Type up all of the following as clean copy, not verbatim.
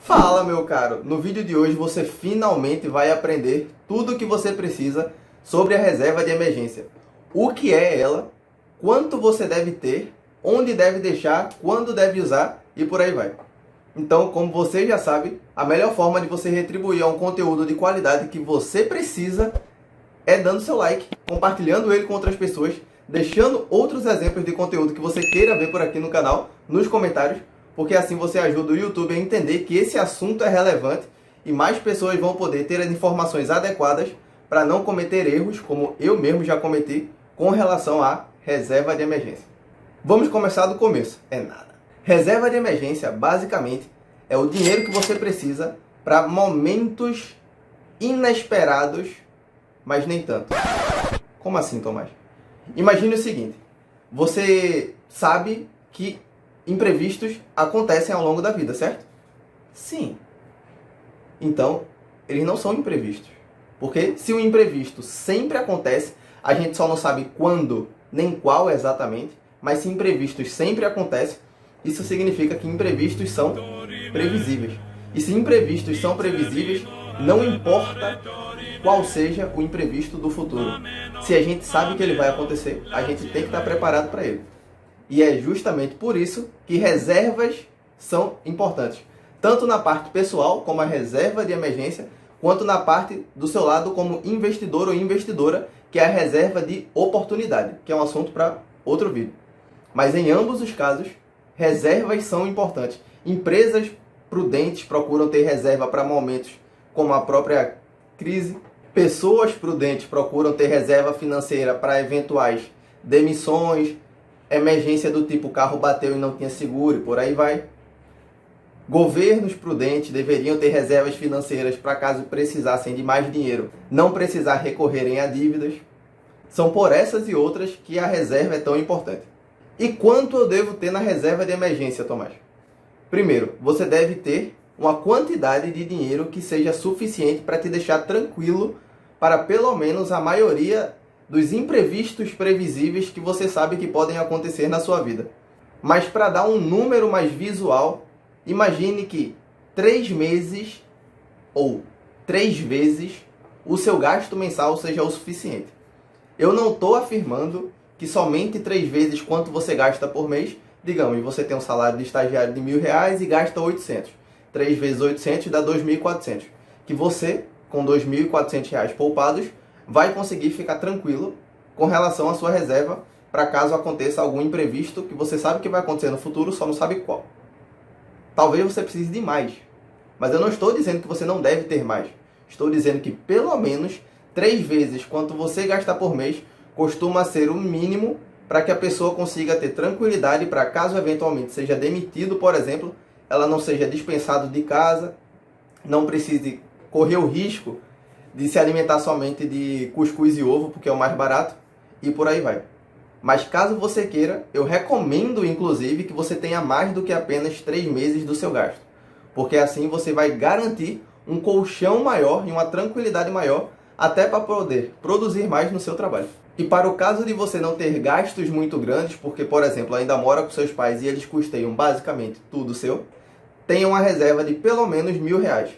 Fala, meu caro! No vídeo de hoje você finalmente vai aprender tudo o que você precisa sobre a reserva de emergência. O que é ela, quanto você deve ter, onde deve deixar, quando deve usar e por aí vai. Então, como você já sabe, a melhor forma de você retribuir a um conteúdo de qualidade que você precisa é dando seu like, compartilhando ele com outras pessoas, deixando outros exemplos de conteúdo que você queira ver por aqui no canal nos comentários, porque assim você ajuda o YouTube a entender que esse assunto é relevante e mais pessoas vão poder ter as informações adequadas para não cometer erros, como eu mesmo já cometi, com relação à reserva de emergência. Vamos começar do começo. É nada. Reserva de emergência, basicamente, é o dinheiro que você precisa para momentos inesperados, mas nem tanto. Como assim, Tomás? Imagine o seguinte, você sabe que imprevistos acontecem ao longo da vida, certo? Sim. Então, eles não são imprevistos. Porque se o imprevisto sempre acontece, a gente só não sabe quando nem qual exatamente, mas se imprevistos sempre acontecem, isso significa que imprevistos são previsíveis. E se imprevistos são previsíveis, não importa qual seja o imprevisto do futuro. Se a gente sabe que ele vai acontecer, a gente tem que estar preparado para ele. E é justamente por isso que reservas são importantes. Tanto na parte pessoal, como a reserva de emergência, quanto na parte do seu lado como investidor ou investidora, que é a reserva de oportunidade, que é um assunto para outro vídeo. Mas em ambos os casos, reservas são importantes. Empresas prudentes procuram ter reserva para momentos como a própria crise. Pessoas prudentes procuram ter reserva financeira para eventuais demissões, emergência do tipo carro bateu e não tinha seguro, e por aí vai. Governos prudentes deveriam ter reservas financeiras para caso precisassem de mais dinheiro, não precisar recorrerem a dívidas. São por essas e outras que a reserva é tão importante. E quanto eu devo ter na reserva de emergência, Tomás? Primeiro, você deve ter uma quantidade de dinheiro que seja suficiente para te deixar tranquilo para pelo menos a maioria dos imprevistos previsíveis que você sabe que podem acontecer na sua vida. Mas para dar um número mais visual, imagine que 3 meses ou 3 vezes o seu gasto mensal seja o suficiente. Eu não estou afirmando que somente 3 vezes quanto você gasta por mês. Digamos, você tem um salário de estagiário de R$1.000 e gasta 800. 3 vezes 800 dá 2.400. Que você, com R$2.400 poupados, vai conseguir ficar tranquilo com relação à sua reserva para caso aconteça algum imprevisto que você sabe que vai acontecer no futuro, só não sabe qual. Talvez você precise de mais, mas eu não estou dizendo que você não deve ter mais. Estou dizendo que pelo menos 3 vezes quanto você gasta por mês costuma ser o mínimo para que a pessoa consiga ter tranquilidade para caso eventualmente seja demitido, por exemplo, ela não seja dispensado de casa, não precise correr o risco de se alimentar somente de cuscuz e ovo, porque é o mais barato, e por aí vai. Mas caso você queira, eu recomendo inclusive que você tenha mais do que apenas 3 meses do seu gasto, porque assim você vai garantir um colchão maior e uma tranquilidade maior, até para poder produzir mais no seu trabalho. E para o caso de você não ter gastos muito grandes, porque, por exemplo, ainda mora com seus pais e eles custeiam basicamente tudo seu, tenha uma reserva de pelo menos R$1.000.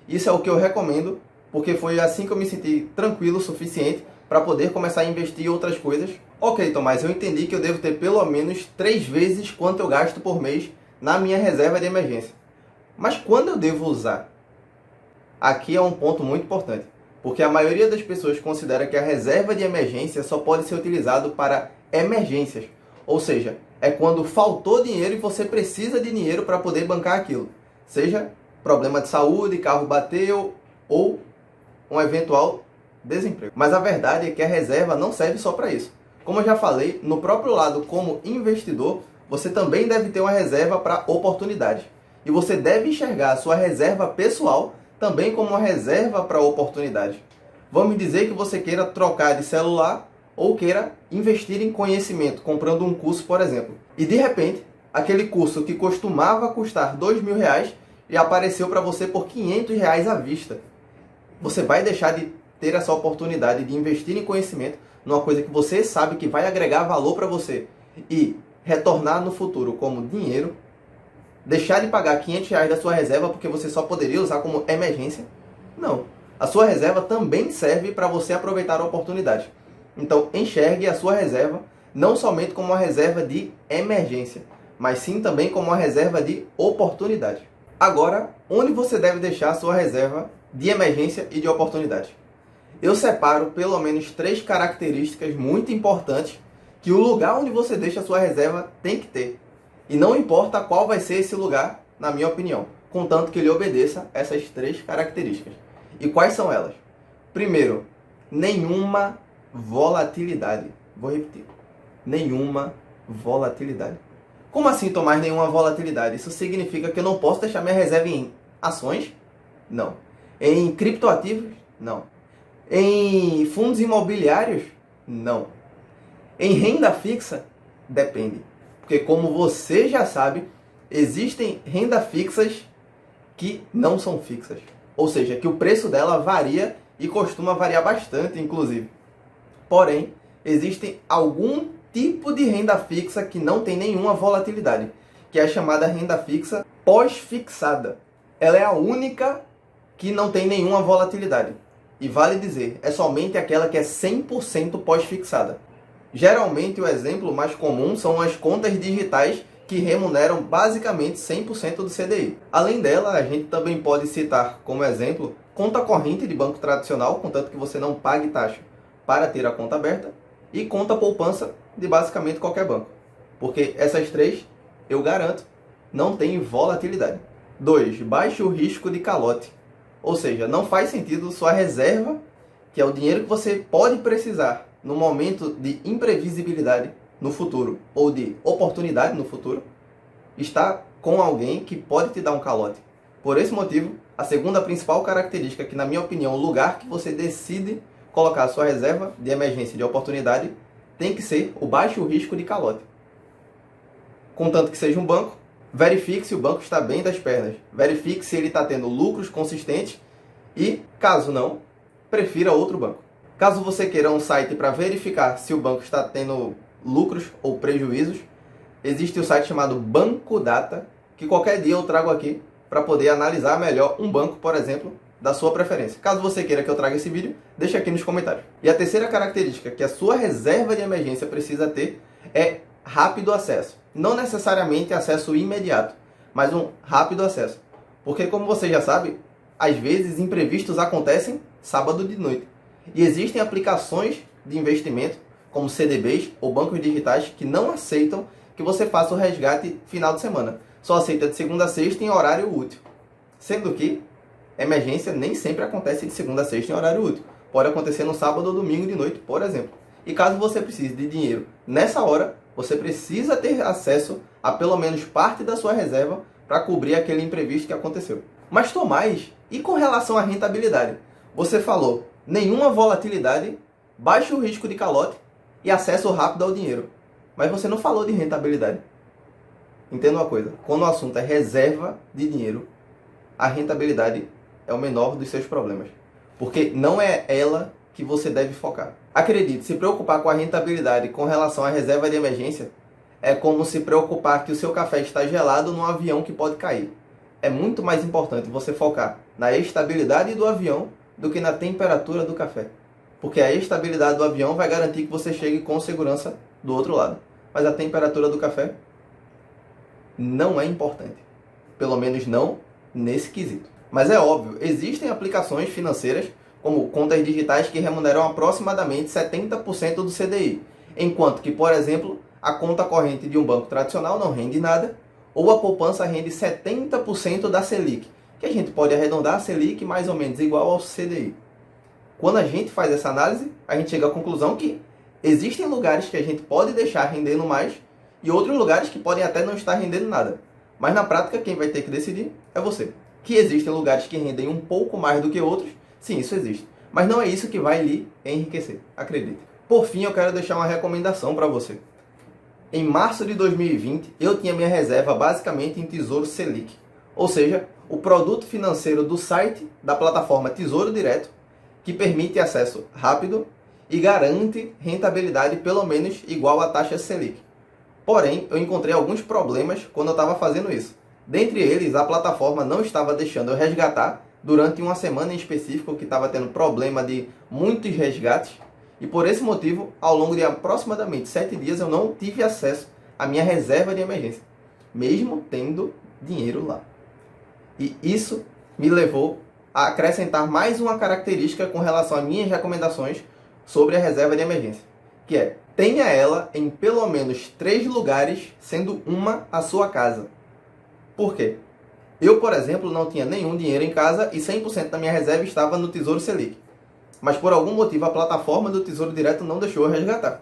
Isso é o que eu recomendo, porque foi assim que eu me senti tranquilo o suficiente para poder começar a investir em outras coisas. Ok, Tomás, eu entendi que eu devo ter pelo menos 3 vezes quanto eu gasto por mês na minha reserva de emergência. Mas quando eu devo usar? Aqui é um ponto muito importante. Porque a maioria das pessoas considera que a reserva de emergência só pode ser utilizado para emergências. Ou seja, é quando faltou dinheiro e você precisa de dinheiro para poder bancar aquilo. Seja problema de saúde, carro bateu ou um eventual desemprego. Mas a verdade é que a reserva não serve só para isso. Como eu já falei, no próprio lado como investidor, você também deve ter uma reserva para oportunidades. E você deve enxergar a sua reserva pessoal também como uma reserva para oportunidades. Vamos dizer que você queira trocar de celular ou queira investir em conhecimento, comprando um curso, por exemplo. E de repente, aquele curso que costumava custar R$2.000 e apareceu para você por R$500 à vista. Você vai deixar de ter essa oportunidade de investir em conhecimento numa coisa que você sabe que vai agregar valor para você e retornar no futuro como dinheiro? deixar de pagar R$ 500 da sua reserva porque você só poderia usar como emergência? Não. A sua reserva também serve para você aproveitar a oportunidade. Então, enxergue a sua reserva não somente como uma reserva de emergência, mas sim também como uma reserva de oportunidade. Agora, onde você deve deixar a sua reserva de emergência e de oportunidade? Eu separo pelo menos 3 características muito importantes que o lugar onde você deixa a sua reserva tem que ter. E não importa qual vai ser esse lugar, na minha opinião, contanto que ele obedeça essas 3 características. E quais são elas? Primeiro, nenhuma volatilidade. Vou repetir. Nenhuma volatilidade. Como assim tomar nenhuma volatilidade? Isso significa que eu não posso deixar minha reserva em ações? Não. Em criptoativos? Não. Em fundos imobiliários? Não. Em renda fixa? Depende. Porque como você já sabe, existem renda fixas que não são fixas. Ou seja, que o preço dela varia e costuma variar bastante, inclusive. Porém, existem algum tipo de renda fixa que não tem nenhuma volatilidade, que é a chamada renda fixa pós-fixada. Ela é a única que não tem nenhuma volatilidade. E vale dizer, é somente aquela que é 100% pós-fixada. Geralmente, o exemplo mais comum são as contas digitais que remuneram basicamente 100% do CDI. Além dela, a gente também pode citar como exemplo conta corrente de banco tradicional, contanto que você não pague taxa para ter a conta aberta, e conta poupança de basicamente qualquer banco. Porque essas 3, eu garanto, não tem volatilidade. 2. Baixo risco de calote. Ou seja, não faz sentido sua reserva, que é o dinheiro que você pode precisar no momento de imprevisibilidade no futuro ou de oportunidade no futuro, está com alguém que pode te dar um calote. Por esse motivo, a segunda principal característica, que na minha opinião, o lugar que você decide colocar a sua reserva de emergência e de oportunidade, tem que ser o baixo risco de calote. Contanto que seja um banco, verifique se o banco está bem das pernas. Verifique se ele está tendo lucros consistentes e, caso não, prefira outro banco. Caso você queira um site para verificar se o banco está tendo lucros ou prejuízos, existe o site chamado Banco Data, que qualquer dia eu trago aqui para poder analisar melhor um banco, por exemplo, da sua preferência. Caso você queira que eu traga esse vídeo, deixa aqui nos comentários. E a terceira característica que a sua reserva de emergência precisa ter é rápido acesso. Não necessariamente acesso imediato, mas um rápido acesso. Porque, como você já sabe, às vezes imprevistos acontecem sábado de noite. E existem aplicações de investimento, como CDBs ou bancos digitais, que não aceitam que você faça o resgate final de semana. Só aceita de segunda a sexta em horário útil. Sendo que emergência nem sempre acontece de segunda a sexta em horário útil. Pode acontecer no sábado ou domingo de noite, por exemplo. E caso você precise de dinheiro nessa hora, você precisa ter acesso a pelo menos parte da sua reserva para cobrir aquele imprevisto que aconteceu. Mas Tomás, e com relação à rentabilidade? Você falou nenhuma volatilidade, baixo risco de calote e acesso rápido ao dinheiro. Mas você não falou de rentabilidade. Entenda uma coisa, quando o assunto é reserva de dinheiro, a rentabilidade é o menor dos seus problemas. Porque não é ela que você deve focar. Acredite, se preocupar com a rentabilidade com relação à reserva de emergência é como se preocupar que o seu café está gelado num avião que pode cair. É muito mais importante você focar na estabilidade do avião do que na temperatura do café. Porque a estabilidade do avião vai garantir que você chegue com segurança do outro lado. Mas a temperatura do café não é importante. Pelo menos não nesse quesito. Mas é óbvio, existem aplicações financeiras, como contas digitais, que remuneram aproximadamente 70% do CDI. Enquanto que, por exemplo, a conta corrente de um banco tradicional não rende nada, ou a poupança rende 70% da Selic, que a gente pode arredondar a Selic mais ou menos igual ao CDI. Quando a gente faz essa análise, a gente chega à conclusão que existem lugares que a gente pode deixar rendendo mais e outros lugares que podem até não estar rendendo nada. Mas na prática, quem vai ter que decidir é você. Que existem lugares que rendem um pouco mais do que outros, sim, isso existe. Mas não é isso que vai lhe enriquecer, acredite. Por fim, eu quero deixar uma recomendação para você. Em março de 2020, eu tinha minha reserva basicamente em Tesouro Selic. Ou seja, o produto financeiro do site da plataforma Tesouro Direto, que permite acesso rápido e garante rentabilidade pelo menos igual à taxa Selic. Porém, eu encontrei alguns problemas quando eu estava fazendo isso. Dentre eles, a plataforma não estava deixando eu resgatar durante uma semana em específico, que estava tendo problema de muitos resgates, e por esse motivo, ao longo de aproximadamente 7 dias, eu não tive acesso à minha reserva de emergência, mesmo tendo dinheiro lá. E isso me levou a acrescentar mais uma característica com relação às minhas recomendações sobre a reserva de emergência, que é: tenha ela em pelo menos 3 lugares, sendo uma a sua casa. Por quê? Eu, por exemplo, não tinha nenhum dinheiro em casa e 100% da minha reserva estava no Tesouro Selic. Mas por algum motivo a plataforma do Tesouro Direto não deixou eu resgatar.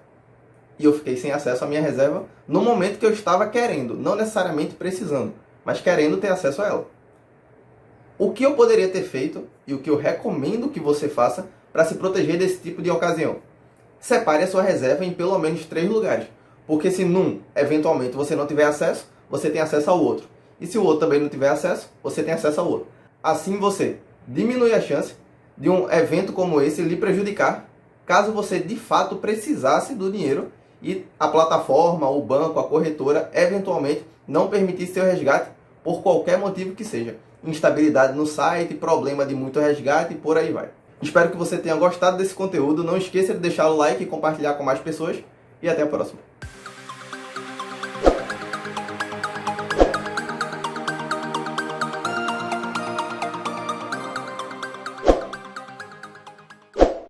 E eu fiquei sem acesso à minha reserva no momento que eu estava querendo, não necessariamente precisando, mas querendo ter acesso a ela. O que eu poderia ter feito e o que eu recomendo que você faça para se proteger desse tipo de ocasião? Separe a sua reserva em pelo menos 3 lugares. Porque se num, eventualmente, você não tiver acesso, você tem acesso ao outro. E se o outro também não tiver acesso, você tem acesso ao outro. Assim você diminui a chance de um evento como esse lhe prejudicar, caso você de fato precisasse do dinheiro e a plataforma, o banco, a corretora, eventualmente não permitisse seu resgate por qualquer motivo que seja. Instabilidade no site, problema de muito resgate e por aí vai. Espero que você tenha gostado desse conteúdo. Não esqueça de deixar o like e compartilhar com mais pessoas. E até a próxima.